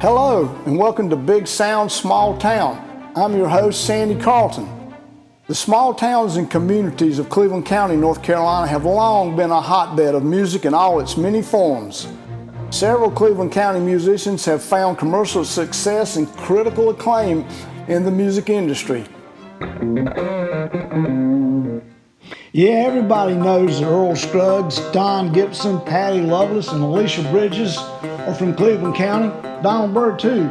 Hello, and welcome to Big Sound, Small Town. I'm your host, Sandy Carlton. The small towns and communities of Cleveland County, North Carolina have long been a hotbed of music in all its many forms. Several Cleveland County musicians have found commercial success and critical acclaim in the music industry. Yeah, everybody knows that Earl Scruggs, Don Gibson, Patty Loveless, and Alicia Bridges are from Cleveland County. Donald Byrd, too.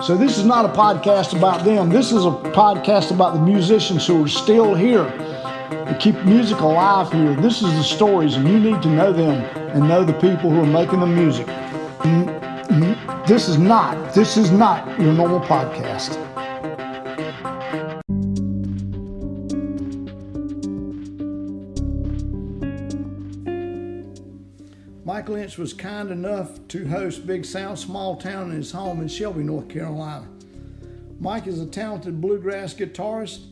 So this is not a podcast about them. This is a podcast about the musicians who are still here to keep music alive here. This is the stories, and you need to know them and know the people who are making the music. This is not your normal podcast. Mike Lynch was kind enough to host Big Sound, Small Town in his home in Shelby, North Carolina. Mike is a talented bluegrass guitarist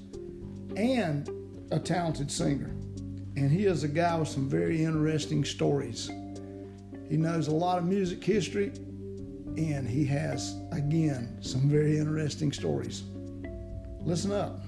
and a talented singer. And he is a guy with some very interesting stories. He knows a lot of music history, and he has, again, some very interesting stories. Listen up.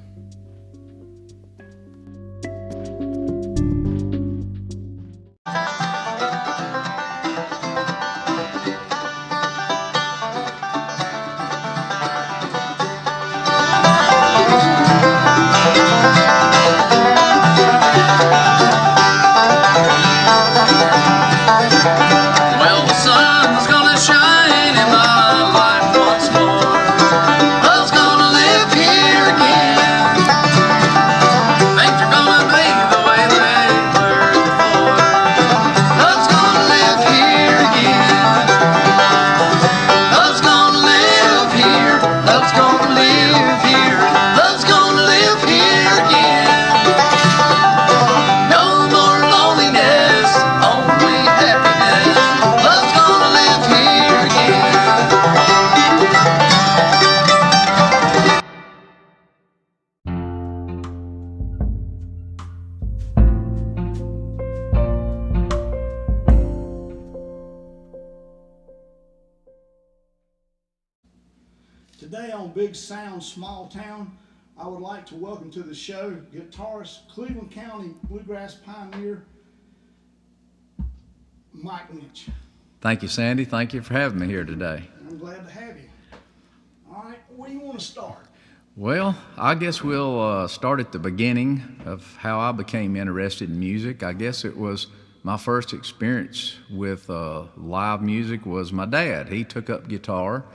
Today on Big Sound, Small Town, I would like to welcome to the show guitarist, Cleveland County bluegrass pioneer, Mike Lynch. Thank you, Sandy. Thank you for having me here today. I'm glad to have you. All right, where do you want to start? Well, I guess we'll start at the beginning of how I became interested in music. I guess it was my first experience with live music was my dad. He took up guitar.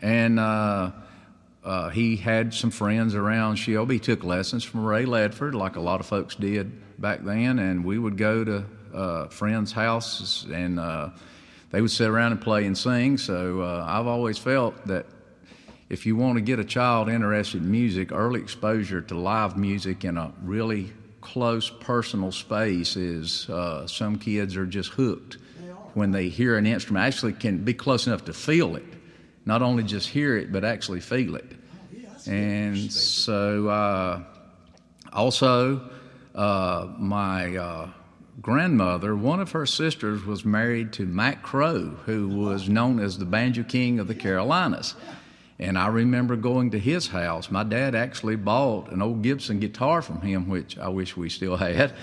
And he had some friends around Shelby. He took lessons from Ray Ledford, like a lot of folks did back then. And we would go to friends' houses, and they would sit around and play and sing. So I've always felt that if you want to get a child interested in music, early exposure to live music in a really close personal space is some kids are just hooked when they hear an instrument. Actually can be close enough to feel it. Not only just hear it, but actually feel it. And so also my grandmother, one of her sisters was married to Mac Crow, who was known as the Banjo King of the Carolinas. And I remember going to his house. My dad actually bought an old Gibson guitar from him, which I wish we still had.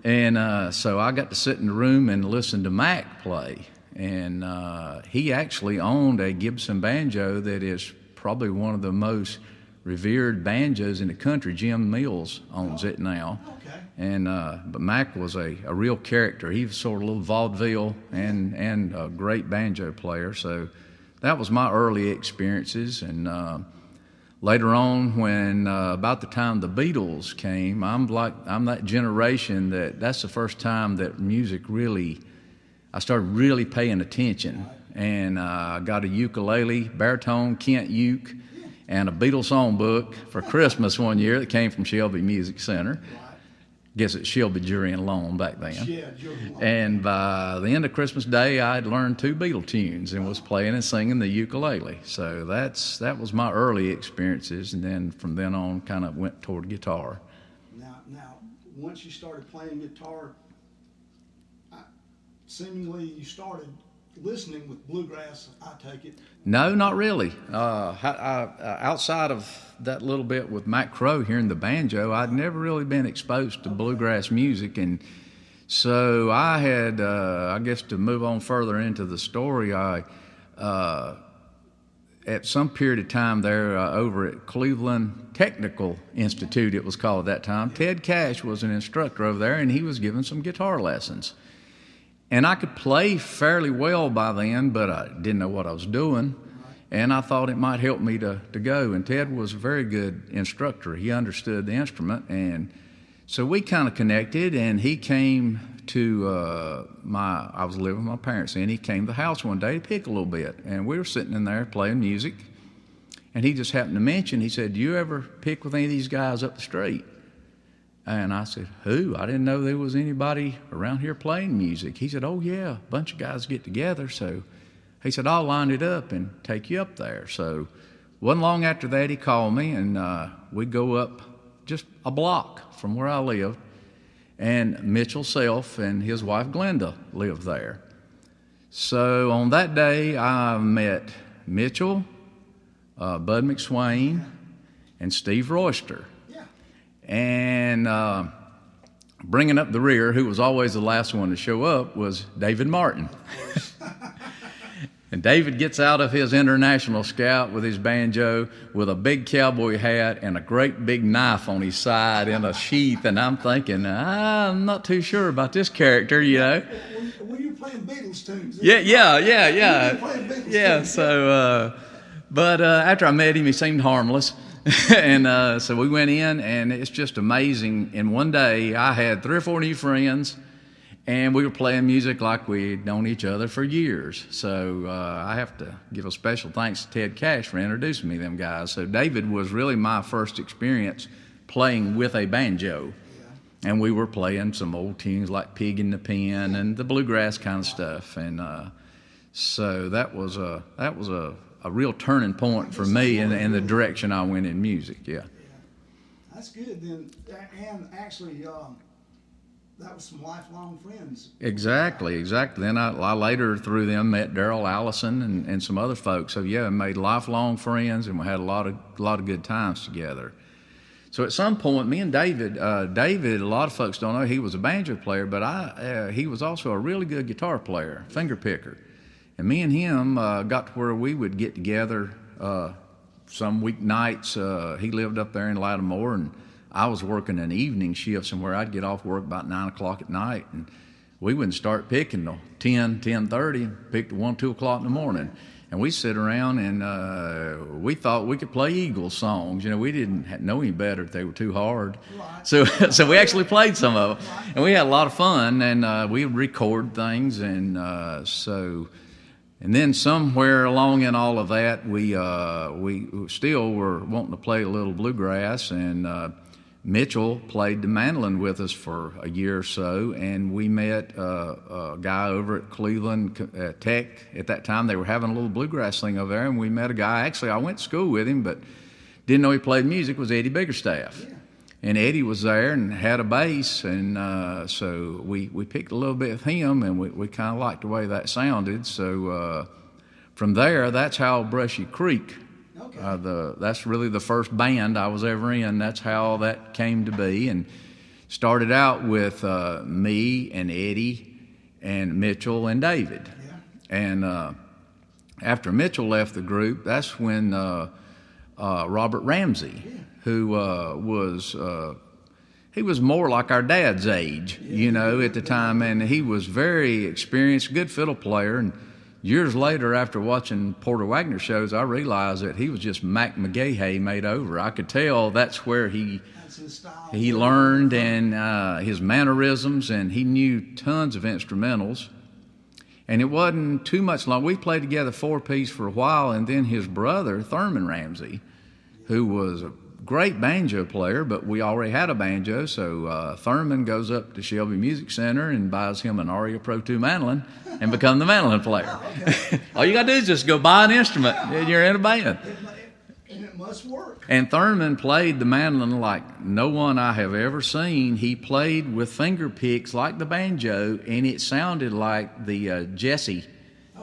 And so I got to sit in the room and listen to Mac play. And he actually owned a Gibson banjo that is probably one of the most revered banjos in the country. Jim Mills owns it now. Okay. And but Mac was a real character. He was sort of a little vaudeville and a great banjo player. So that was my early experiences. And later on, when about the time the Beatles came, I'm that generation that's the first time that music really. I started really paying attention, and I got a ukulele, baritone Kent uke, and a Beatles songbook for Christmas one year that came from Shelby Music Center. Guess it's Shelby Jury and Loan back then. Yeah, Jury and Loan. And by the end of Christmas Day, I'd learned 2 Beatle tunes and was playing and singing the ukulele. So that was my early experiences, and then from then on, kind of went toward guitar. Now, once you started playing guitar, seemingly you started listening with bluegrass, I take it. No, not really. Outside of that little bit with Matt Crow hearing the banjo, I'd never really been exposed to bluegrass music. And so I had, I guess to move on further into the story, at some period of time there over at Cleveland Technical Institute, it was called at that time, Ted Cash was an instructor over there, and he was giving some guitar lessons. And I could play fairly well by then, but I didn't know what I was doing. And I thought it might help me to go. And Ted was a very good instructor. He understood the instrument. And so we kind of connected, and he came to I was living with my parents, and he came to the house one day to pick a little bit. And we were sitting in there playing music. And he just happened to mention, he said, "Do you ever pick with any of these guys up the street?" And I said, "Who? I didn't know there was anybody around here playing music." He said, "Oh, yeah, a bunch of guys get together." So he said, "I'll line it up and take you up there." So wasn't long after that, he called me, and we go up just a block from where I lived. And Mitchell Self and his wife Glenda lived there. So on that day, I met Mitchell, Bud McSwain, and Steve Royster. And bringing up the rear, who was always the last one to show up, was David Martin. And David gets out of his international scout with his banjo with a big cowboy hat and a great big knife on his side in a sheath. And I'm thinking, I'm not too sure about this character, you know. Were you playing Beatles tunes? Yeah. Tunes. So, but after I met him, he seemed harmless. And so we went in, and it's just amazing. In one day, I had 3 or 4 new friends, and we were playing music like we'd known each other for years. So I have to give a special thanks to Ted Cash for introducing me to them guys. So David was really my first experience playing with a banjo. And we were playing some old tunes like Pig in the Pen and the bluegrass kind of stuff. And so that was a real turning point for me in the direction I went in music. Yeah. That's good then. And actually, that was some lifelong friends. Exactly. Then I later through them met Darrell Allison and some other folks. So yeah, made lifelong friends, and we had a lot of good times together. So at some point, me and David, a lot of folks don't know he was a banjo player, but he was also a really good guitar player, finger picker. And me and him got to where we would get together some weeknights. He lived up there in Lattimore, and I was working an evening shift somewhere. I'd get off work about 9 o'clock at night, and we wouldn't start picking till 10:30, pick till 1, 2 o'clock in the morning. And we'd sit around, and we thought we could play Eagles songs. You know, we didn't know any better if they were too hard. Right. So we actually played some of them. Right. And we had a lot of fun, and we would record things. And then somewhere along in all of that, we still were wanting to play a little bluegrass, and Mitchell played the mandolin with us for a year or so, and we met a guy over at Cleveland Tech. At that time, they were having a little bluegrass thing over there, and we met a guy. Actually, I went to school with him, but didn't know he played music, was Eddie Biggerstaff. Yeah. And Eddie was there and had a bass, and so we picked a little bit of him, and we kind of liked the way that sounded. So from there, that's how Brushy Creek, that's really the first band I was ever in. That's how that came to be, and started out with me and Eddie and Mitchell and David. Yeah. And after Mitchell left the group, that's when Robert Ramsey, who he was more like our dad's age, you know, at the time, and he was very experienced, good fiddle player. And years later, after watching Porter Wagner shows, I realized that he was just Mac McGahey made over. I could tell that's where he learned, and his mannerisms, and he knew tons of instrumentals. And it wasn't too much long. We played together 4-piece for a while, and then his brother, Thurman Ramsey, who was a great banjo player, but we already had a banjo, so Thurman goes up to Shelby Music Center and buys him an Aria Pro 2 mandolin and become the mandolin player. Okay. All you got to do is just go buy an instrument, and you're in a band. And it must work. And Thurman played the mandolin like no one I have ever seen. He played with finger picks like the banjo, and it sounded like the Jesse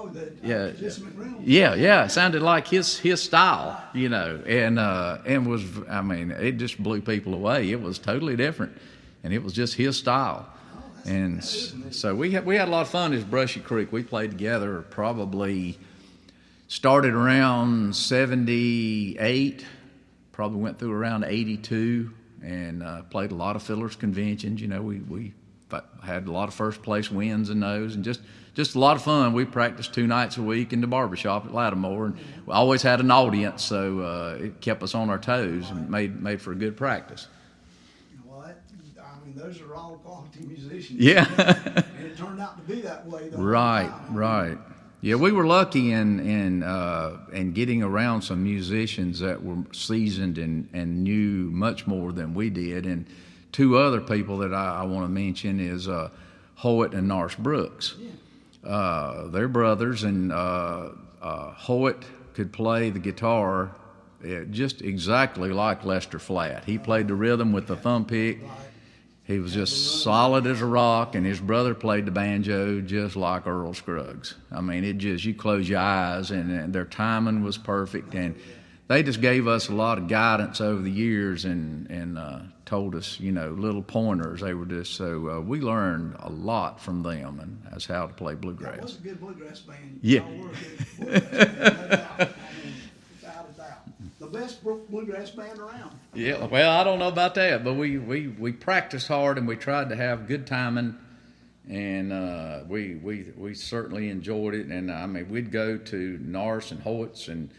Oh, the Yeah, Jesse McReynolds. yeah. It sounded like his style, and was, I mean, it just blew people away. It was totally different, and it was just his style. And so we had a lot of fun as Brushy Creek. We played together probably started around 78, probably went through around 82, and played a lot of Fiddlers Conventions. We had a lot of first place wins in those, and just a lot of fun. We practiced 2 nights a week in the barbershop at Lattimore, and we always had an audience, so it kept us on our toes and made for a good practice. I mean, those are all quality musicians. Yeah. And it turned out to be that way. Right. Yeah, we were lucky in getting around some musicians that were seasoned and knew much more than we did. And 2 other people that I want to mention is Hoyt and Norris Brooks. Yeah. They're brothers, and Hoyt could play the guitar just exactly like Lester Flatt. He played the rhythm with the thumb pick. He was just solid as a rock, and his brother played the banjo just like Earl Scruggs. I mean, you close your eyes, and their timing was perfect, and they just gave us a lot of guidance over the years and told us, little pointers. They were just so we learned a lot from them and as how to play bluegrass. That was a good bluegrass band. Yeah. Y'all were a good bluegrass band, no doubt. I mean, without a doubt. The best bluegrass band around. Yeah, well, I don't know about that, but we practiced hard, and we tried to have good timing, and we certainly enjoyed it. And I mean, we'd go to Norris and Hoyt's, and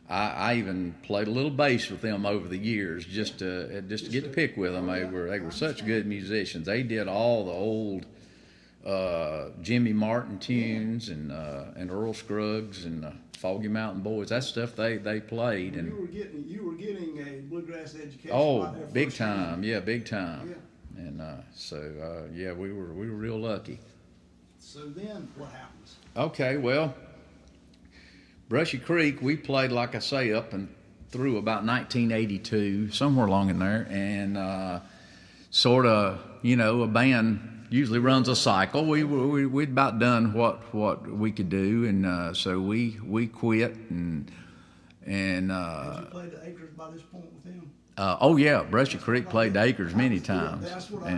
I even played a little bass with them over the years just to get to pick with them. They were such good musicians. They did all the old Jimmy Martin tunes and Earl Scruggs and Foggy Mountain Boys. That stuff they played. And you were getting a bluegrass education. Oh, big time. Yeah, big time. Yeah. And we were real lucky. So then what happens? Okay, well, Brushy Creek, we played, like I say, up and through about 1982, somewhere along in there, and sort of, a band usually runs a cycle. We'd about done what we could do, and so we quit and Had you played the Acres by this point with him? Oh yeah, Brushy Creek played the Acres many times. That's where I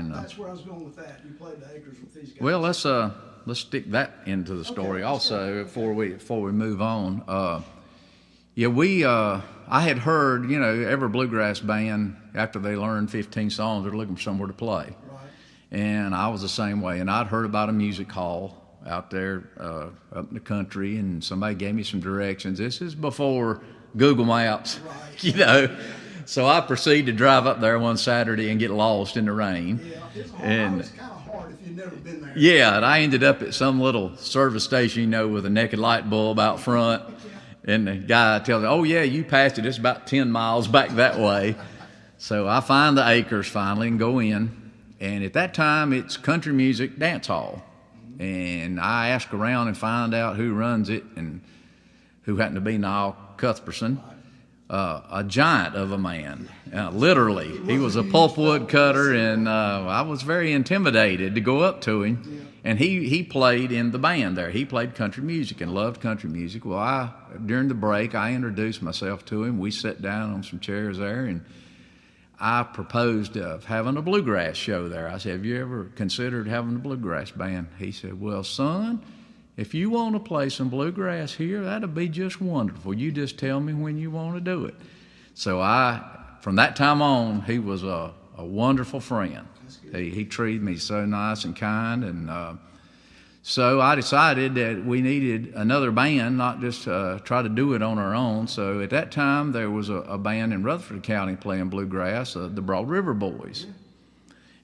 was going with that. You played the Acres with these guys. Well, let's stick that into the story also before we move on. I had heard, every bluegrass band after they learned 15 songs, they're looking for somewhere to play. And I was the same way. And I'd heard about a music hall out there up in the country, and somebody gave me some directions. This is before Google Maps, So I proceeded to drive up there one Saturday and get lost in the rain. Yeah, it's kind of hard if you've never been there. Yeah, and I ended up at some little service station, with a naked light bulb out front. And the guy tells me, oh, yeah, you passed it. It's about 10 miles back that way. So I find the Acres finally and go in. And at that time, it's country music dance hall. And I ask around and find out who runs it and who happened to be Niall Cuthbertson, a giant of a man. Literally, he was a pulpwood cutter, and I was very intimidated to go up to him. And he played in the band there. He played country music and loved country music. Well, during the break, I introduced myself to him. We sat down on some chairs there, and I proposed of having a bluegrass show there. I said, have you ever considered having a bluegrass band? He said, well, son, if you want to play some bluegrass here, that'll be just wonderful. You just tell me when you want to do it. So from that time on, he was a wonderful friend. He treated me so nice and kind, and so I decided that we needed another band, not just try to do it on our own. So at that time, there was a band in Rutherford County playing bluegrass, the Broad River Boys.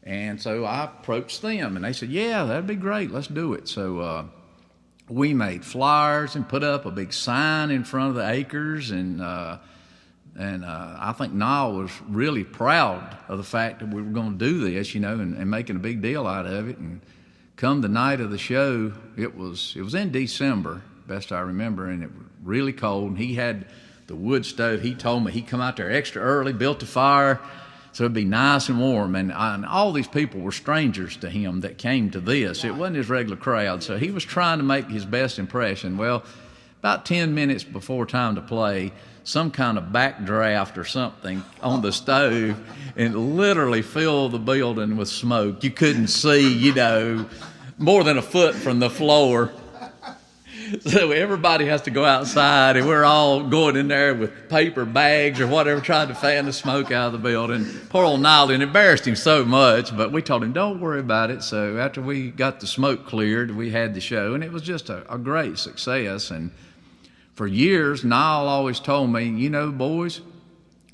And so I approached them, and they said, yeah, that'd be great. Let's do it. So we made flyers and put up a big sign in front of the Acres, and I think Niall was really proud of the fact that we were going to do this, and making a big deal out of it. And come the night of the show, it was in December, best I remember, and it was really cold. And he had the wood stove. He told me he'd come out there extra early, built a fire, So it'd be nice and warm, and all these people were strangers to him that came to this. It wasn't his regular crowd, so he was trying to make his best impression. Well, about 10 minutes before time to play, some kind of backdraft or something on the stove and literally filled the building with smoke. You couldn't see, more than a foot from the floor. So everybody has to go outside, and we're all going in there with paper bags or whatever, trying to fan the smoke out of the building. Poor old Nolly, and embarrassed him so much, but we told him, don't worry about it. So after we got the smoke cleared, we had the show, and it was just a great success. And for years, Niall always told me, boys,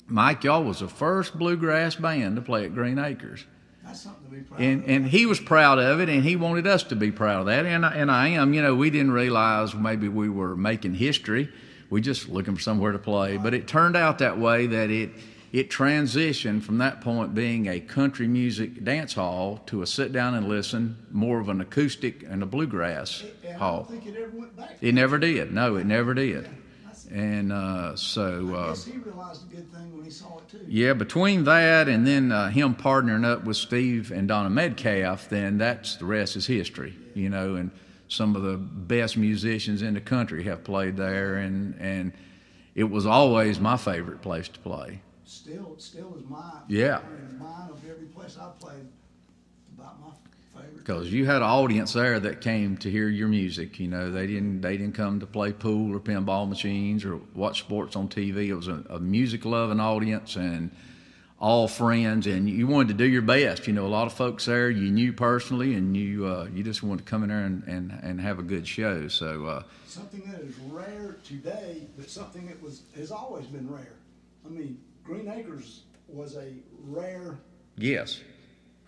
Mike, y'all was the first bluegrass band to play at Green Acres. That's something to be proud of. And he was proud of it, and he wanted us to be proud of that. And I am. We didn't realize maybe we were making history. We just looking for somewhere to play. But it turned out that way, that it transitioned from that point being a country music dance hall to a sit down and listen, more of an acoustic and a bluegrass hall. I don't think it ever went back. It never did. No, it never did. And I guess he realized a good thing when he saw it too. Yeah, between that and then him partnering up with Steve and Donna Metcalf, then that's the rest is history. And some of the best musicians in the country have played there, and it was always my favorite place to play. Still is mine. Yeah. Mine of every place I played, about my favorite. Because you had an audience there that came to hear your music. They didn't come to play pool or pinball machines or watch sports on TV. It was a music loving audience and all friends, and you wanted to do your best. A lot of folks there you knew personally, and you just wanted to come in there and have a good show. So something that is rare today, but something that has always been rare. I mean, Green Acres was a rare. Yes.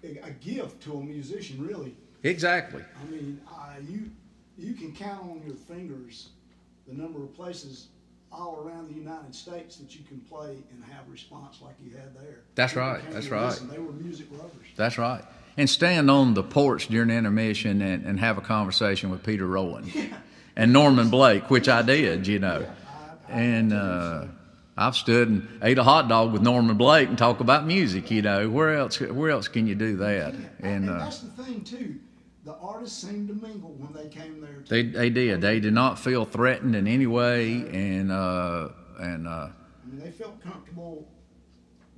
A gift to a musician, really. Exactly. I mean, you can count on your fingers the number of places all around the United States that you can play and have response like you had there. That's right. That's right. Listen. They were music lovers. That's right. And stand on the porch during the intermission and have a conversation with Peter Rowan and Norman Blake, which I did, I've stood and ate a hot dog with Norman Blake and talk about music. Where else can you do that? And that's the thing too. The artists seemed to mingle when they came there too. They did. They did not feel threatened in any way, and I mean, they felt comfortable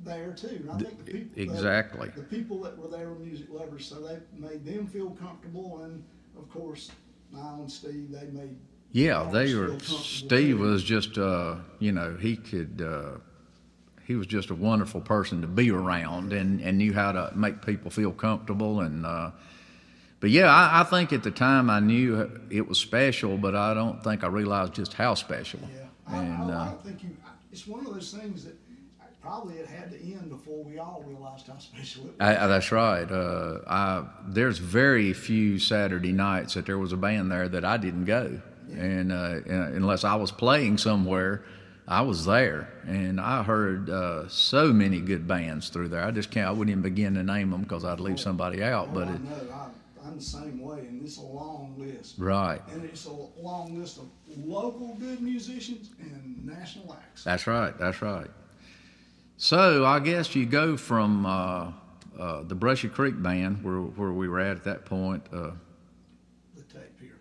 there too. And I think the people exactly the people that were there were music lovers, so they made them feel comfortable. And of course, Niall and Steve, they made. Yeah, they were. Steve was just, he was just a wonderful person to be around, and knew how to make people feel comfortable. And but yeah, I think at the time I knew it was special, but I don't think I realized just how special. Yeah, I don't think it's one of those things that probably it had to end before we all realized how special it was. That's right. There's very few Saturday nights that there was a band there that I didn't go. And unless I was playing somewhere, I was there, and I heard so many good bands through there. I wouldn't even begin to name them because I'd leave somebody out. But I'm the same way, and it's a long list. Right. And it's a long list of local good musicians and national acts. That's right. That's right. So I guess you go from the Brushy Creek Band, where we were at that point.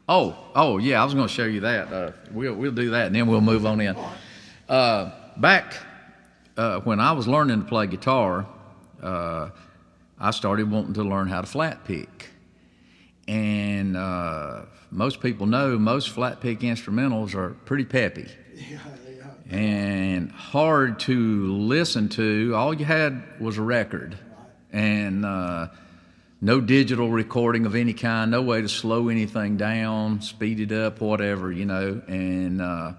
Oh, yeah, I was going to show you that. We'll do that, and then we'll move on in. Back when I was learning to play guitar, I started wanting to learn how to flat pick. And most people know most flat pick instrumentals are pretty peppy. Yeah. And hard to listen to. All you had was a record. And no digital recording of any kind, no way to slow anything down, speed it up, whatever, And I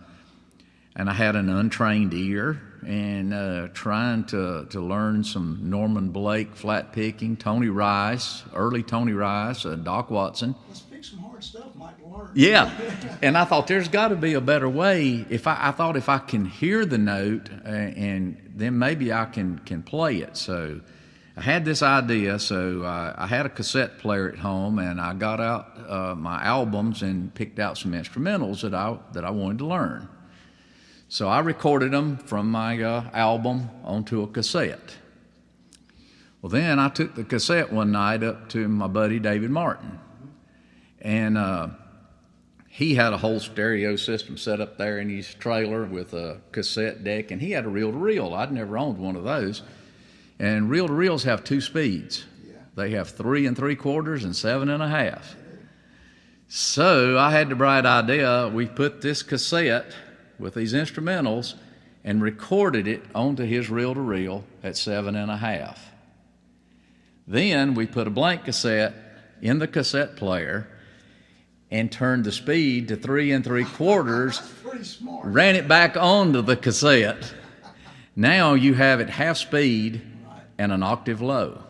had an untrained ear, and trying to learn some Norman Blake flat picking, Tony Rice, early Tony Rice, Doc Watson. Let's pick some hard stuff, Mike, to learn. Yeah, and I thought there's got to be a better way. I thought if I can hear the note, and then maybe I can play it. So I had this idea, so I had a cassette player at home, and I got out my albums and picked out some instrumentals that I wanted to learn. So I recorded them from my album onto a cassette. Well, then I took the cassette one night up to my buddy David Martin, and he had a whole stereo system set up there in his trailer with a cassette deck, and he had a reel-to-reel. I'd never owned one of those. And reel-to-reels have 2 speeds. They have 3 3/4 and 7 1/2. So I had the bright idea. We put this cassette with these instrumentals and recorded it onto his reel-to-reel at 7 1/2. Then we put a blank cassette in the cassette player and turned the speed to 3 3/4, Pretty smart. ran it back onto the cassette. Now you have it half speed and an octave low.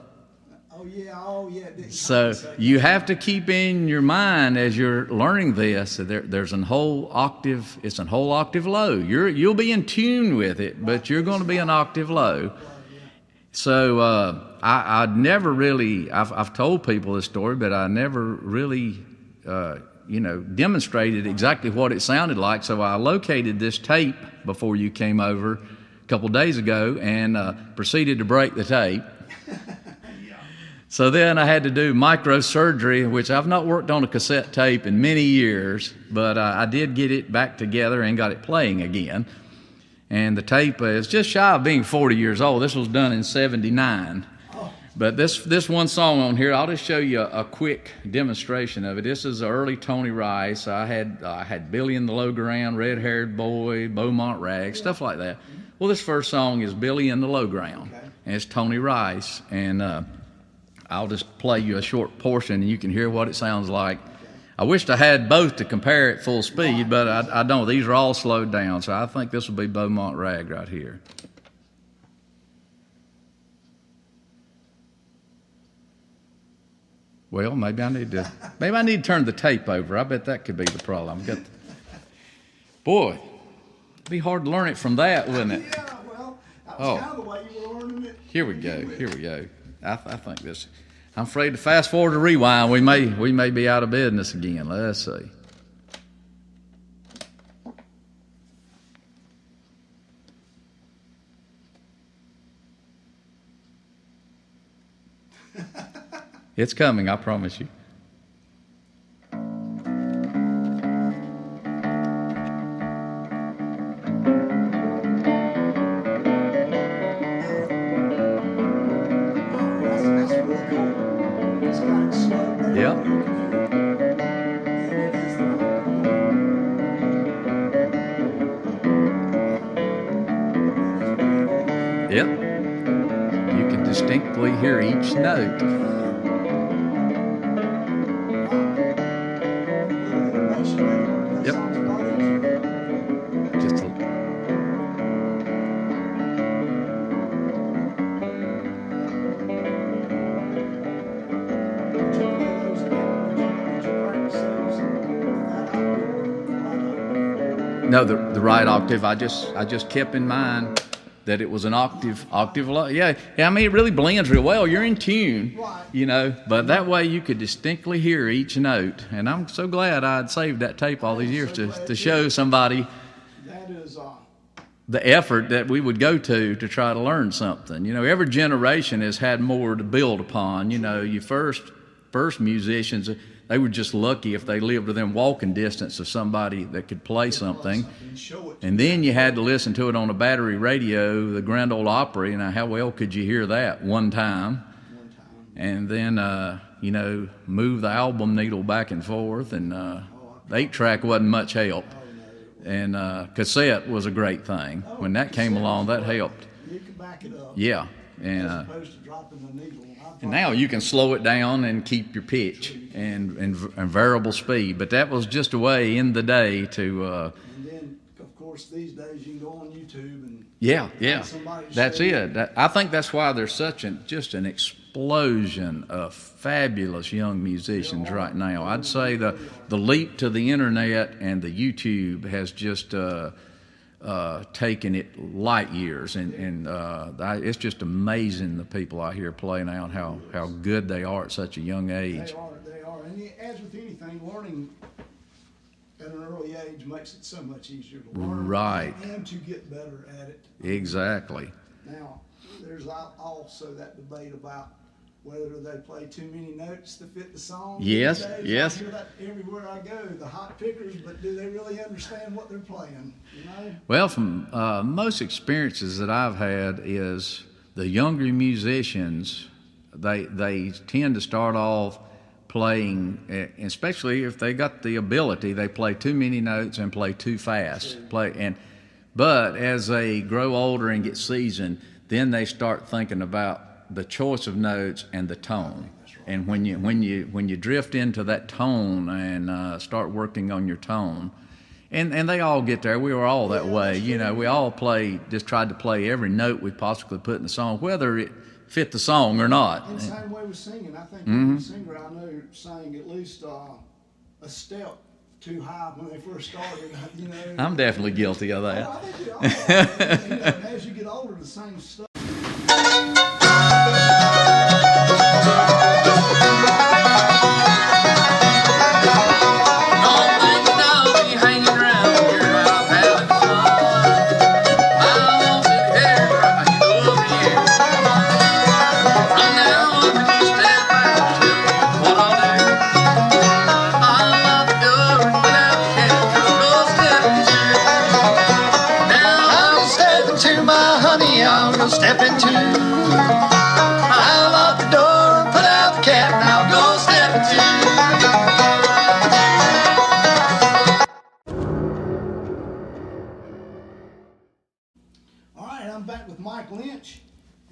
Oh yeah. So you have to keep in your mind as you're learning this that there's a whole octave. It's a whole octave low. You'll be in tune with it, but you're going to be an octave low. So I'd never really. I've told people this story, but I never really demonstrated exactly what it sounded like. So I located this tape before you came over a couple days ago and proceeded to break the tape. So then I had to do microsurgery, which I've not worked on a cassette tape in many years, but I did get it back together and got it playing again. And the tape is just shy of being 40 years old. This was done in 79. But this one song on here, I'll just show you a quick demonstration of it. This is early Tony Rice. I had Billy and the Lowground, Red Haired Boy, Beaumont Rag, stuff like that. Well, this first song is Billy in the Lowground, and it's Tony Rice. And I'll just play you a short portion, and you can hear what it sounds like. I wished I had both to compare at full speed, but I don't. These are all slowed down, so I think this will be Beaumont Rag right here. Well, maybe I need to turn the tape over. I bet that could be the problem. Boy, it'd be hard to learn it from that, wouldn't it? Yeah, well, that was kind of the way you were learning it. Here we go. I think this. I'm afraid to fast forward to rewind. We may be out of business again. Let's see. It's coming, I promise you. Yep. You can distinctly hear each note. Yep. Just a No, the right octave. I just kept in mind that it was an octave low. Yeah. I mean, it really blends real well. You're in tune, but that way you could distinctly hear each note. And I'm so glad I'd saved that tape all these years to show somebody that is the effort that we would go to try to learn something. Every generation has had more to build upon. You first musicians, they were just lucky if they lived within walking distance of somebody that could play something. And then you had to listen to it on a battery radio, the Grand Ole Opry. Now, how well could you hear that one time? And then, move the album needle back and forth. And the 8-track wasn't much help. And cassette was a great thing. When that came along, that helped. You could back it up. Yeah. And, as opposed to dropping the needle. And now you can slow it down and keep your pitch and variable speed. But that was just a way in the day to... and then, of course, these days you can go on YouTube and... Yeah. That's it. I think that's why there's just an explosion of fabulous young musicians right now. I'd say the leap to the internet and the YouTube has just... taking it light years, and it's just amazing the people I hear play now and how good they are at such a young age. They are, and as with anything, learning at an early age makes it so much easier to learn, right? And to get better at it. Exactly. Now, there's also that debate about whether they play too many notes to fit the song. Yes, these days. yes. I hear that everywhere I go, the hot pickers, but do they really understand what they're playing, you know? Well, from most experiences that I've had is the younger musicians, they tend to start off playing, especially if they got the ability, they play too many notes and play too fast. But as they grow older and get seasoned, then they start thinking about the choice of notes and the tone. And when you drift into that tone and start working on your tone, and they all get there. We were all that way, you know. We all just tried to play every note we possibly put in the song, whether it fit the song or not. And same way with singing. I think every singer I know sang at least a step too high when they first started. You know, I'm definitely guilty of that. I think we all are. You know, as you get older, the same stuff. Step into. I'll lock the door and put out the cat, and I'll go step into. All right, I'm back with Mike Lynch,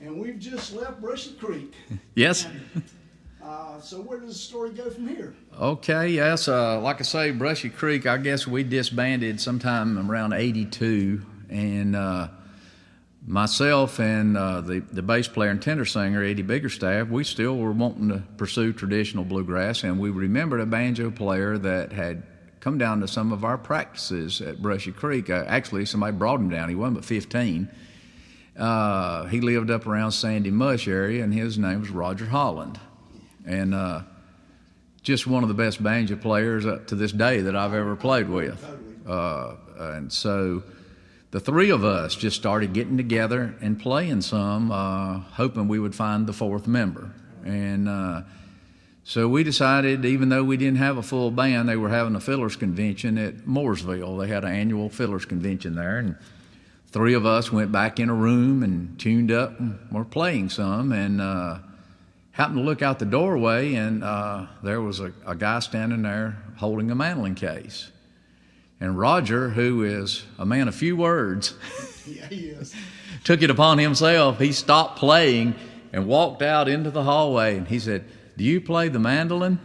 and we've just left Brushy Creek. Yes. So where does the story go from here? Okay, yes. Like I say, Brushy Creek, I guess we disbanded sometime around '82, and myself and the bass player and tenor singer, Eddie Biggerstaff, we still were wanting to pursue traditional bluegrass, and we remembered a banjo player that had come down to some of our practices at Brushy Creek. Actually, somebody brought him down. He wasn't but 15. He lived up around Sandy Mush area, and his name was Roger Holland. And just one of the best banjo players up to this day that I've ever played with. And so the three of us just started getting together and playing some, hoping we would find the fourth member. And so we decided, even though we didn't have a full band, they were having a fiddlers convention at Mooresville. They had an annual fiddlers convention there, and three of us went back in a room and tuned up and were playing some, and happened to look out the doorway, and there was a guy standing there holding a mandolin case. And Roger, who is a man of few words, Yeah, he is. took it upon himself. He stopped playing and walked out into the hallway, and he said, "Do you play the mandolin?"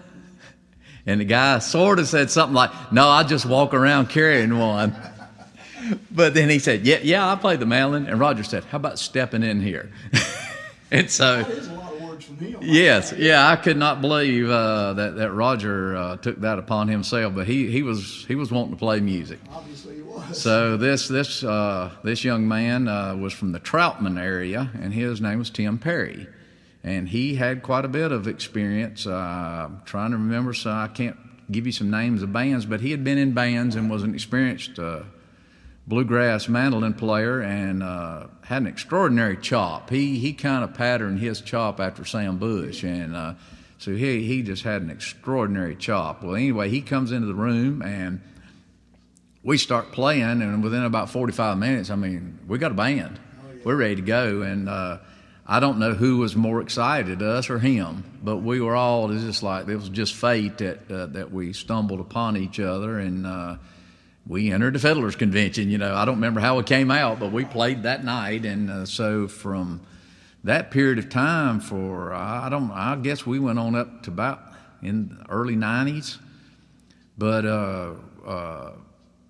And the guy sort of said something like, "No, I just walk around carrying one." But then he said, yeah, I play the mandolin. And Roger said, "How about stepping in here?" And so, That is a lot of words from him. yes, yeah, I could not believe that Roger took that upon himself. But he was wanting to play music. Obviously he was. So this young man was from the Troutman area, and his name was Tim Perry, and he had quite a bit of experience. Trying to remember, so I can't give you some names of bands, but he had been in bands and was an experienced bluegrass mandolin player, and had an extraordinary chop. He kind of patterned his chop after Sam Bush, and so he just had an extraordinary chop. Well, anyway, he comes into the room, and we start playing, and within about 45 minutes, I mean, we got a band. Oh, yeah. We're ready to go, and I don't know who was more excited, us or him, but we were all just like, it was just fate that we stumbled upon each other, and we entered the Fiddlers Convention. You know, I don't remember how it came out, but we played that night, and so from that period of time I guess we went on up to about in the early 90s, but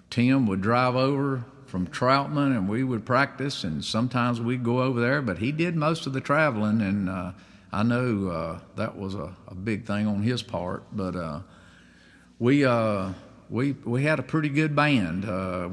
Tim would drive over from Troutman, and we would practice, and sometimes we'd go over there, but he did most of the traveling, and I know that was a big thing on his part, but we had a pretty good band.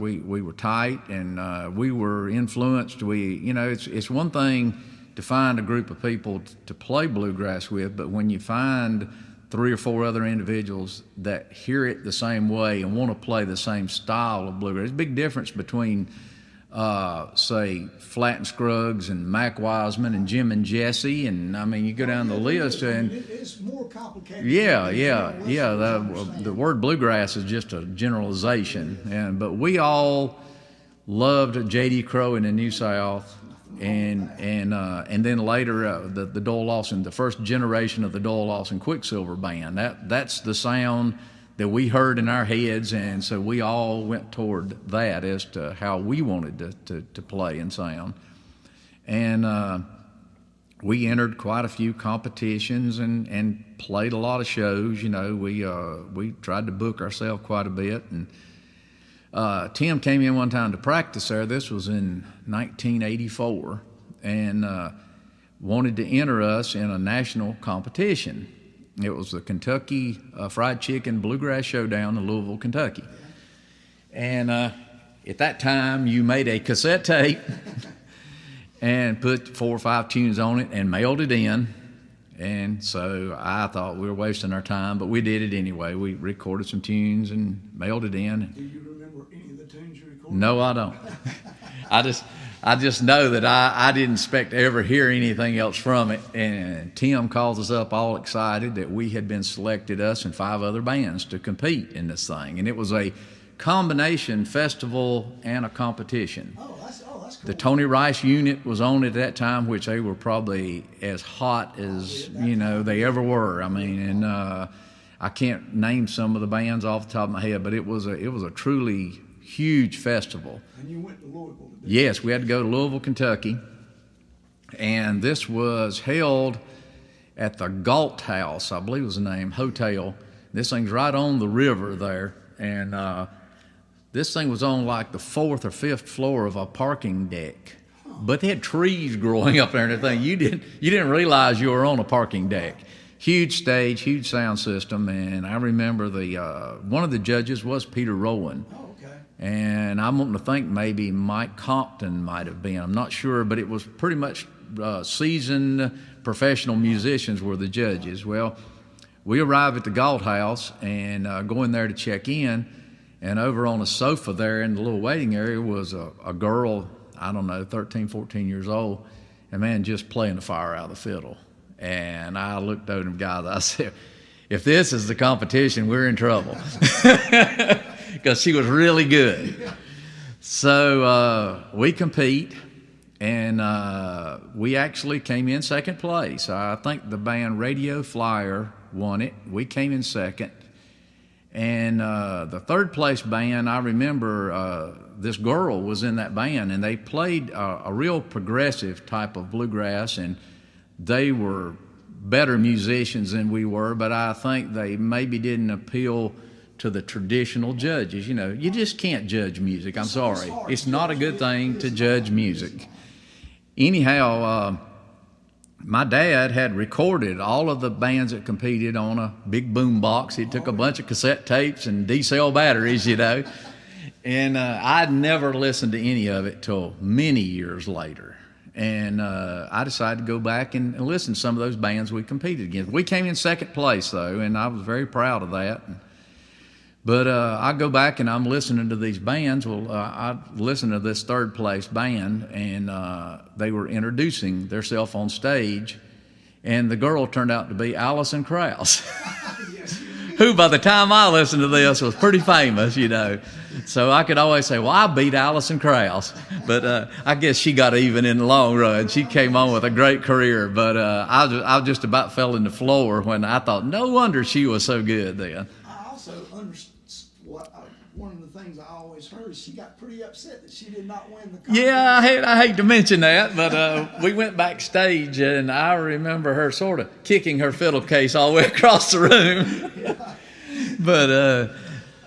We were tight, and we were influenced. It's one thing to find a group of people to play bluegrass with, but when you find 3 or 4 other individuals that hear it the same way and want to play the same style of bluegrass, there's a big difference between say Flat and Scruggs and Mac Wiseman and Jim and Jesse, and I mean you go down the list and it's more complicated. yeah. The word bluegrass is just a generalization, but we all loved J.D. Crowe in the New South, and then later the Doyle Lawson, the first generation of the Doyle Lawson Quicksilver Band. That's the sound that we heard in our heads, and so we all went toward that as to how we wanted to play and sound. And we entered quite a few competitions and played a lot of shows. You know, we tried to book ourselves quite a bit. And Tim came in one time to practice there. This was in 1984, and wanted to enter us in a national competition. It was the Kentucky Fried Chicken Bluegrass Showdown in Louisville, Kentucky. And at that time, you made a cassette tape and put 4 or 5 tunes on it and mailed it in. And so I thought we were wasting our time, but we did it anyway. We recorded some tunes and mailed it in. Do you remember any of the tunes you recorded? No, I don't. I just know that I didn't expect to ever hear anything else from it. And Tim calls us up all excited that we had been selected, us and 5 other bands, to compete in this thing. And it was a combination festival and a competition. Oh, that's cool. The Tony Rice unit was on at that time, which they were probably as hot as, they ever were. I mean, and I can't name some of the bands off the top of my head, but it was a truly huge festival. And you went to Louisville? Yes, we had to go to Louisville, Kentucky, and this was held at the Galt House, I believe was the name, hotel. This thing's right on the river there, and this thing was on like the 4th or 5th floor of a parking deck. But they had trees growing up there and everything. You didn't realize you were on a parking deck. Huge stage, huge sound system, and I remember one of the judges was Peter Rowan. And I'm wanting to think maybe Mike Compton might have been. I'm not sure, but it was pretty much seasoned professional musicians were the judges. Well, we arrived at the Galt House and go in there to check in, and over on a sofa there in the little waiting area was a girl, I don't know, 13, 14 years old, and man, just playing the fire out of the fiddle. And I looked over them guys, I said, if this is the competition, we're in trouble. Because she was really good. So we compete, and we actually came in second place. I think the band Radio Flyer won it. We came in second. And the third place band, I remember this girl was in that band, and they played a real progressive type of bluegrass, and they were better musicians than we were, but I think they maybe didn't appeal to the traditional judges. You just can't judge music. I'm sorry. It's not a good thing to judge music. Anyhow, my dad had recorded all of the bands that competed on a big boom box. He took a bunch of cassette tapes and D-cell batteries, and I'd never listened to any of it till many years later. And I decided to go back and listen to some of those bands we competed against. We came in second place, though, and I was very proud of that. But I go back and I'm listening to these bands. Well, I listened to this third place band, and they were introducing themselves on stage, and the girl turned out to be Alison Krauss, who by the time I listened to this was pretty famous, So I could always say, well, I beat Alison Krauss. But I guess she got even in the long run. She came on with a great career. But I just about fell in the floor when I thought, no wonder she was so good then. I also understood one of the things I always heard is she got pretty upset that she did not win the competition. Yeah, I hate to mention that, but we went backstage, and I remember her sort of kicking her fiddle case all the way across the room. Yeah.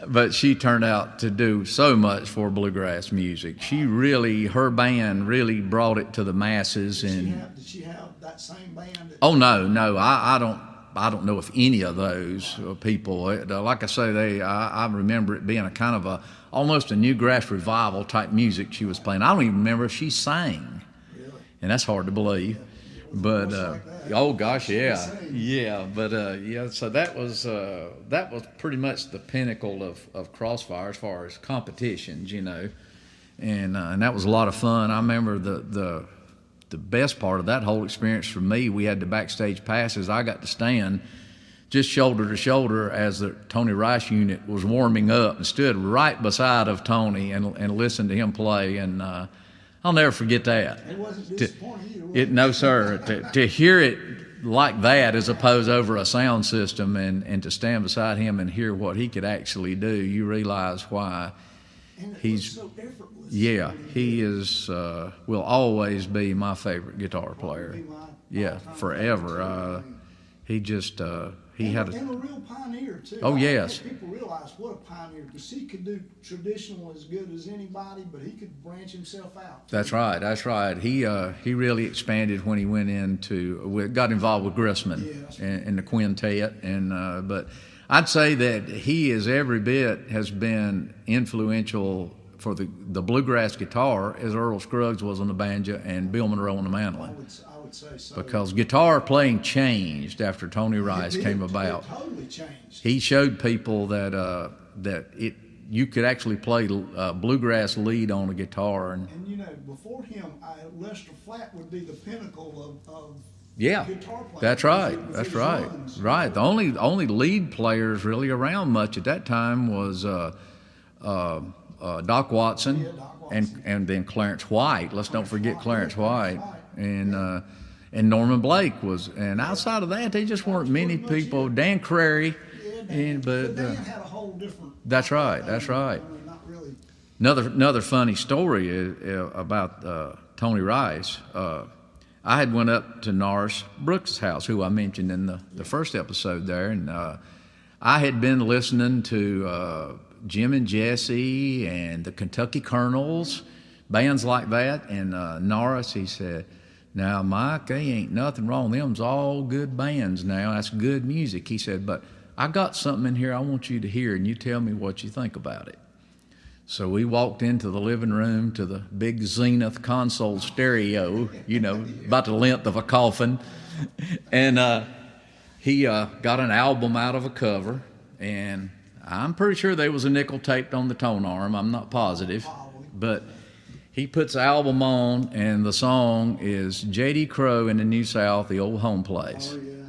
But she turned out to do so much for bluegrass music. Her band really brought it to the masses. Did she have that same band? Oh no, I don't know if any of those people. Like I say, I remember it being a kind of almost a newgrass revival type music she was playing. I don't even remember if she sang, really? And that's hard to believe. But oh gosh, yeah. But so that was pretty much the pinnacle of Crossfire as far as competitions, and that was a lot of fun. I remember the best part of that whole experience for me, we had the backstage passes. I got to stand just shoulder to shoulder as the Tony Rice unit was warming up, and stood right beside of Tony and listened to him play, and I'll never forget that. It wasn't disappointing either, No, sir. To hear it like that, as opposed over a sound system, and to stand beside him and hear what he could actually do, you realize why he's so effortless. Yeah, he is. Will always be my favorite guitar player. Yeah, forever. He just he had and a real pioneer too. Oh, I yes. think people realize what a pioneer, because he could do traditional as good as anybody, but he could branch himself out. That's right. That's right. He really expanded when he went got involved with Grissman and the quintet, and but I'd say that he is every bit has been influential for the bluegrass guitar as Earl Scruggs was on the banjo and Bill Monroe on the mandolin. I would say so. Because guitar playing changed after Tony Rice came about. It totally changed. He showed people that you could actually play bluegrass lead on a guitar. And before him, Lester Flatt would be the pinnacle of yeah, guitar playing. That's right. That's right. Runs. Right. The only lead players really around much at that time was Doc Watson, Doc Watson. and then Clarence White. Let's don't forget Clarence White. And Norman Blake was, and outside of that, they just weren't many people. Dan Crary, but Dan had a whole different. That's right. That's right. Not really. Another funny story about Tony Rice. I had went up to Norris Brooks' house, who I mentioned in the first episode there, and I had been listening to Jim and Jesse and the Kentucky Colonels, bands like that, and Norris, he said, "Now, Mike, they ain't nothing wrong. Them's all good bands now. That's good music." He said, "But I got something in here I want you to hear, and you tell me what you think about it." So we walked into the living room to the big Zenith console stereo, about the length of a coffin. And he got an album out of a cover, and I'm pretty sure there was a nickel taped on the tone arm. I'm not positive. But he puts the album on, and the song is J.D. Crowe in the New South, The Old Home Place. Oh, yeah.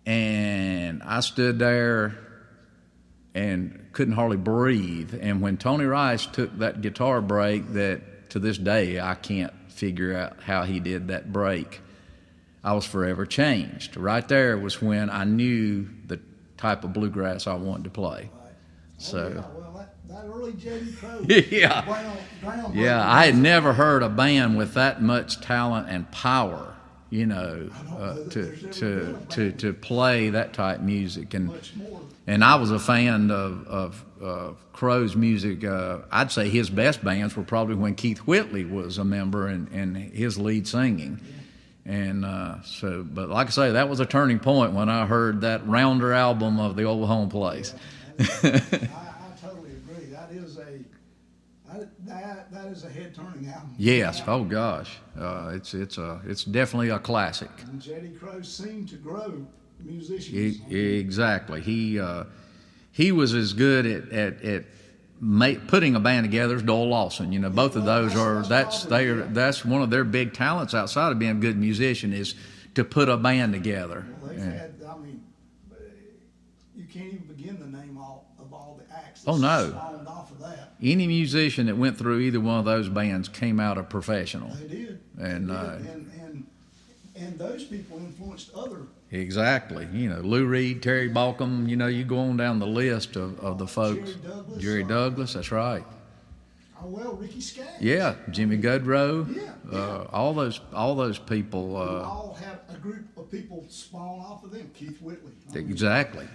And I stood there and couldn't hardly breathe. And when Tony Rice took that guitar break that to this day I can't figure out how he did that break, I was forever changed. Right there was when I knew the type of bluegrass I wanted to play. Right. So. Yeah, well, that early J.D. Crowe. Yeah. Yeah, I had never heard a band with that much talent and power, to play that type music. And I was a fan of Crowe's music. I'd say his best bands were probably when Keith Whitley was a member and his lead singing. And but like I say, that was a turning point when I heard that rounder album of The Old Home Place. I totally agree. That is a head-turning album. Yes. Oh gosh, it's definitely a classic. And J.D. Crowe seemed to grow musicians. Exactly. He was as good at putting a band together as Doyle Lawson. Both of those that's one of their big talents outside of being a good musician is to put a band together. Well, they've had, you can't even begin to name all the acts that Oh, no. spawned off of that. Any musician that went through either one of those bands came out a professional. They did. And and those people influenced other. Exactly. Lou Reed, Terry Balcom, you go on down the list of the folks. Jerry Douglas, that's right. Oh, well, Ricky Skaggs. Yeah, Jimmy Goodrow. Yeah. All those people. We all have a group of people spawn off of them. Keith Whitley. Exactly.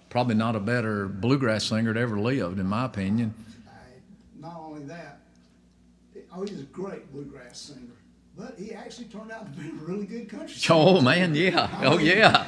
Probably not a better bluegrass singer that ever lived, in my opinion. Not only that, he's a great bluegrass singer. But he actually turned out to be a really good country singer. Oh, man, yeah. Yeah.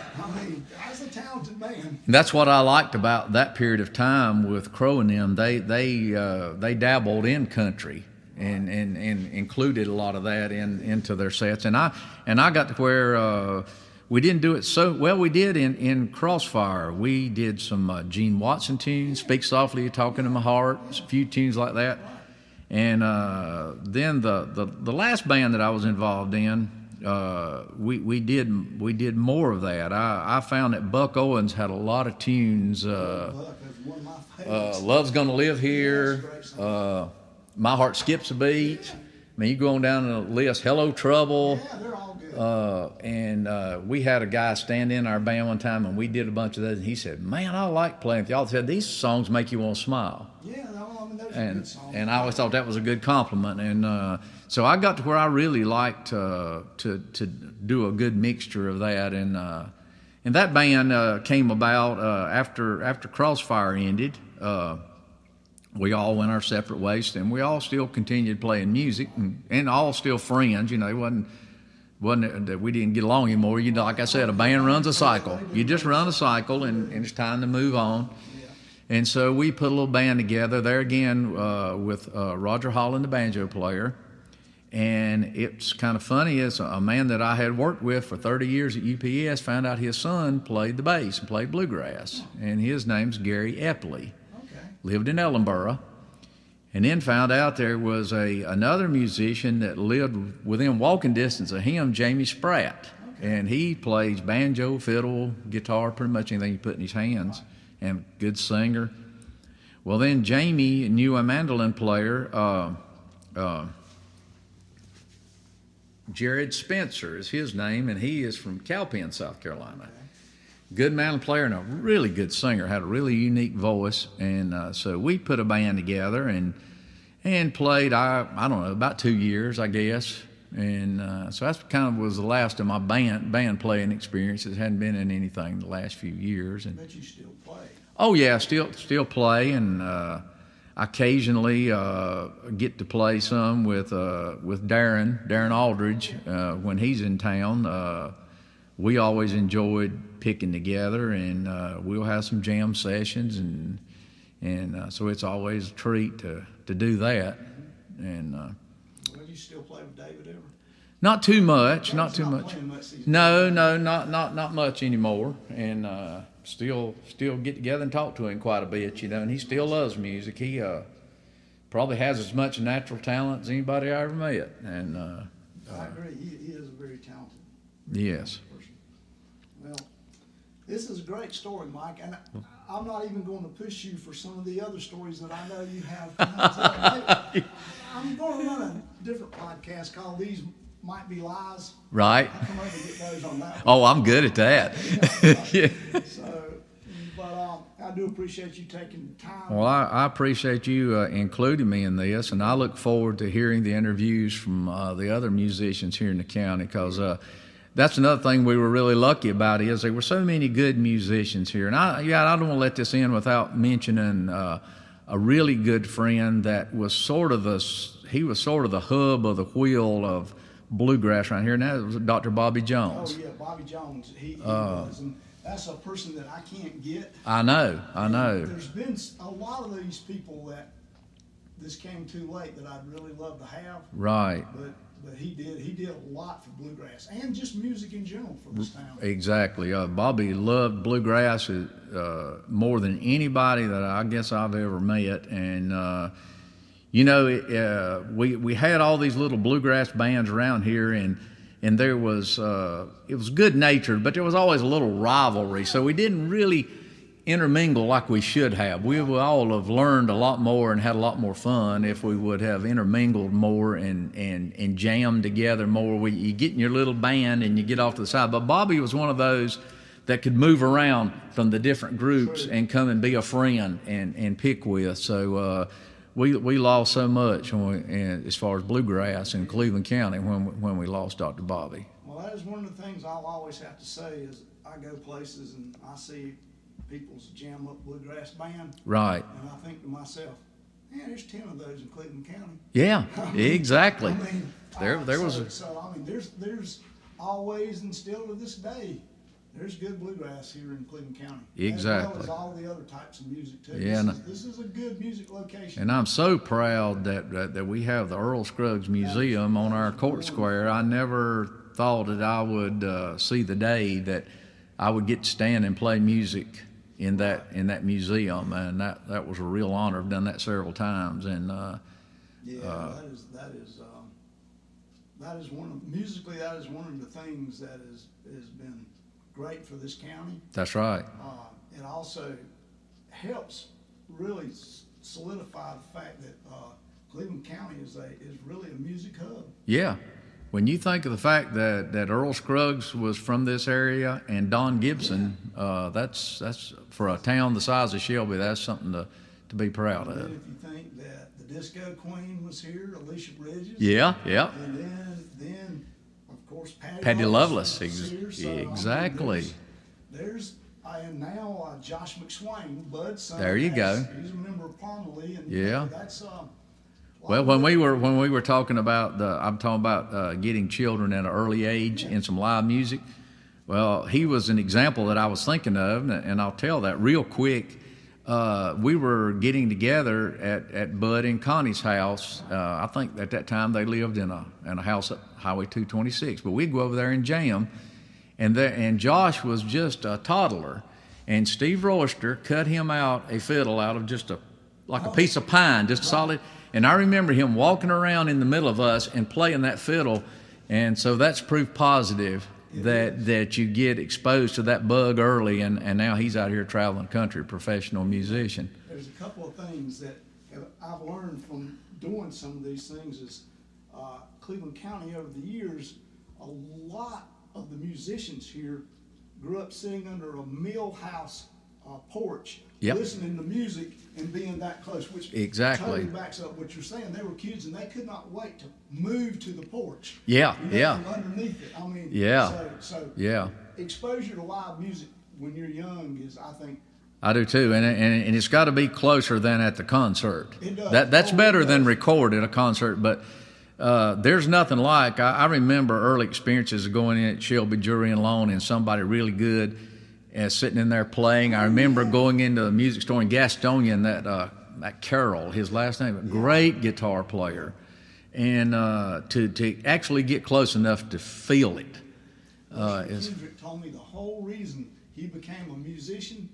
That's a talented man. And that's what I liked about that period of time with Crowe and them. They dabbled in country and included a lot of that into their sets. And I got to where we didn't do it so well. We did in Crossfire. We did some Gene Watson tunes, Speak Softly, You're Talking to My Heart, a few tunes like that. And then the last band that I was involved in, we did more of that. I found that Buck Owens had a lot of tunes. Buck, that's one of my favorites. Love's Gonna Live Here. Yeah, that's a great song. My Heart Skips a Beat. I mean, you go on down the list. Hello Trouble. Yeah, they're all good. And we had a guy stand in our band one time, and we did a bunch of those. And he said, "Man, I like playing with y'all." He said, "These songs make you want to smile." Yeah, no, I mean, those are good songs. And I always thought that was a good compliment. And so I got to where I really liked to do a good mixture of that. And that band came about after Crossfire ended. We all went our separate ways, and we all still continued playing music, and all still friends. You know, it wasn't that we didn't get along anymore. You know, like I said, a band runs a cycle. You just run a cycle, and it's time to move on. And so we put a little band together there again with Roger Holland, the banjo player. And it's kind of funny, is a man that I had worked with for 30 years at UPS found out his son played the bass and played bluegrass. And his name's Gary Epley. Lived in Ellenboro, and then found out there was another musician that lived within walking distance of him, Jamie Spratt. And he plays banjo, fiddle, guitar, pretty much anything you put in his hands, and good singer. Well, then Jamie knew a mandolin player, Jared Spencer is his name, and he is from Cowpen, South Carolina. Good mandolin player and a really good singer, had a really unique voice. And so we put a band together and played, I don't know, about 2 years, I guess. And so that's kind of was the last of my band playing experiences. Hadn't been in anything the last few years. And, But you still play. Oh, yeah, still play. And occasionally get to play some with Darren Aldridge when he's in town. We always enjoyed picking together, and we'll have some jam sessions, and so it's always a treat to do that. And Well, you still play with David ever? not too much, not too much. Playing much these No, not much anymore. And still get together and talk to him quite a bit, you know. And he still loves music. He probably has as much natural talent as anybody I ever met. And I agree. He is a very talented yes. person. Well, this is a great story, Mike, and I'm not even going to push you for some of the other stories that I know you have. I'm going to run a different podcast called These Might Be Lies. Right. I'll come over and get those on that one. Oh, I'm good at that. Yeah. So, but I do appreciate you taking time. Well, I appreciate you including me in this, and I look forward to hearing the interviews from the other musicians here in the county, because that's another thing we were really lucky about is there were so many good musicians here. And I don't want to let this in without mentioning a really good friend that was sort of the hub of the wheel of bluegrass right here, and that was Dr. Bobby Jones. Oh, yeah, Bobby Jones. He was. And that's a person that I can't get. I know. There's been a lot of these people that this came too late that I'd really love to have. Right. But he did a lot for bluegrass and just music in general for this town. Exactly. Bobby loved bluegrass more than anybody that I guess I've ever met. And, we had all these little bluegrass bands around here, and there was, it was good natured, but there was always a little rivalry. So we didn't really intermingle like we should have. We would all have learned a lot more and had a lot more fun if we would have intermingled more and jammed together more. You get in your little band and you get off to the side. But Bobby was one of those that could move around from the different groups and come and be a friend and pick with. So we lost so much as far as bluegrass in Cleveland County when we lost Dr. Bobby. Well, that is one of the things I'll always have to say is I go places and I see people's jam up bluegrass band. Right. And I think to myself, man, there's 10 of those in Cleveland County. Yeah, exactly. There's always, and still to this day, there's good bluegrass here in Cleveland County. Exactly. As well as all the other types of music too. Yeah, this is a good music location. And I'm so proud that we have the Earl Scruggs Museum on our court square. I never thought that I would see the day that I would get to stand and play music in that museum, and that was a real honor. I've done that several times, and Yeah, that is one of musically. That is one of the things that has been great for this county. That's right. It also helps really solidify the fact that Cleveland County is really a music hub. Yeah. When you think of the fact that Earl Scruggs was from this area and Don Gibson, that's for a town the size of Shelby, that's something to be proud of. And if you think that the Disco Queen was here, Alicia Bridges. Yeah, yeah. And then of course Patty Loveless. was here. So, Exactly. And now Josh McSwain, Bud's son. There you go. He's a member of Parmalee, and Yeah. that's. Well, when we were talking about I'm talking about getting children at an early age in some live music. Well, he was an example that I was thinking of, and I'll tell that real quick. We were getting together at Bud and Connie's house. I think at that time they lived in a house at Highway 226. But we'd go over there and jam, and Josh was just a toddler, and Steve Royster cut him out a fiddle out of just a piece of pine, just solid. And I remember him walking around in the middle of us and playing that fiddle, and so that's proof positive that you get exposed to that bug early, and now he's out here traveling country, professional musician. There's a couple of things that I've learned from doing some of these things is Cleveland County over the years, a lot of the musicians here grew up sitting under a mill house porch, listening to music and being that close, which totally backs up what you're saying. They were kids and they could not wait to move to the porch. Underneath it. I mean, so exposure to live music when you're young is, I think. I do too, and it's got to be closer than at the concert. It does. That's better than record at a concert, but there's nothing like. I remember early experiences of going in at Shelby Jewelry and Loan and somebody really good sitting in there playing. I remember going into the music store in Gastonia and that Carroll, his last name, a great guitar player, and to actually get close enough to feel it. Kendrick told me the whole reason he became a musician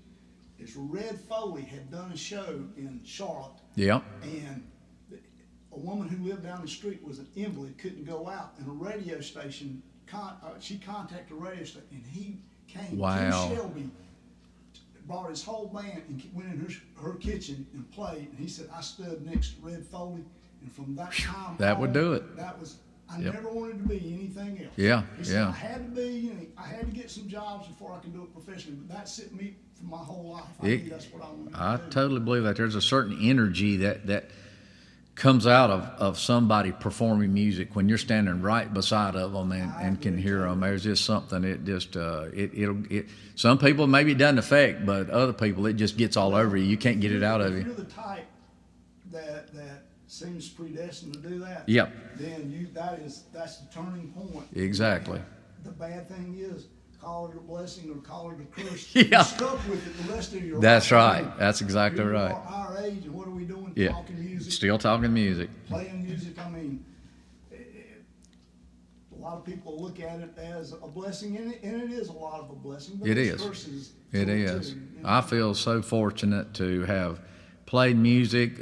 is Red Foley had done a show in Charlotte. Yeah. And a woman who lived down the street was an invalid, couldn't go out, and a radio station, she contacted a radio station, and he came to Shelby, brought his whole band, and went in her kitchen and played. And he said, I stood next to Red Foley, and from that time that would do it. I never wanted to be anything else. Yeah, he said, I had to get some jobs before I could do it professionally, but that set me for my whole life. I knew that's what I wanted to do. I totally believe that. There's a certain energy that comes out of somebody performing music when you're standing right beside of them and can hear them. There's just something. It just some people maybe it doesn't affect, but other people it just gets all over you. You can't get it out of you. If you're the type that seems predestined to do that, yep, then that's the turning point. Exactly. The bad thing is, call it a blessing or call it a curse. Yeah. You're stuck with it the rest of your life. That's right. That's exactly right. Our age, and what are we doing? Yeah. Talking music. Still talking music. Playing music. I mean, a lot of people look at it as a blessing, and it is a lot of a blessing. But It is. Curses It is. I feel so fortunate to have played music.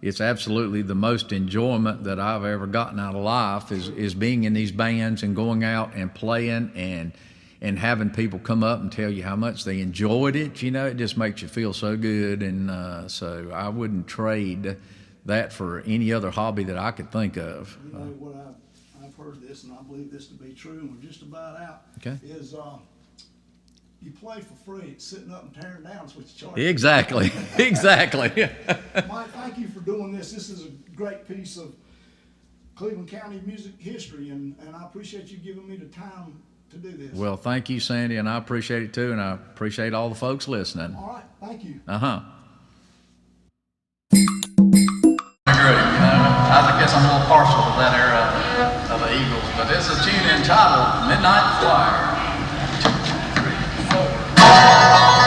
It's absolutely the most enjoyment that I've ever gotten out of life is being in these bands and going out and playing and having people come up and tell you how much they enjoyed it. You know, it just makes you feel so good. And so I wouldn't trade that for any other hobby that I could think of. You know what I've heard this, and I believe this to be true, and we're just about out. Okay. Is you play for free. It's sitting up and tearing down is what you charge. Exactly. Exactly. Mike, thank you for doing this. This is a great piece of Cleveland County music history, and I appreciate you giving me the time to do this. Well, thank you, Sandy, and I appreciate it too, and I appreciate all the folks listening. All right, thank you. I guess I'm a little partial to that era of the Eagles, but this is a tune entitled Midnight Flyer. 2, 3, 4.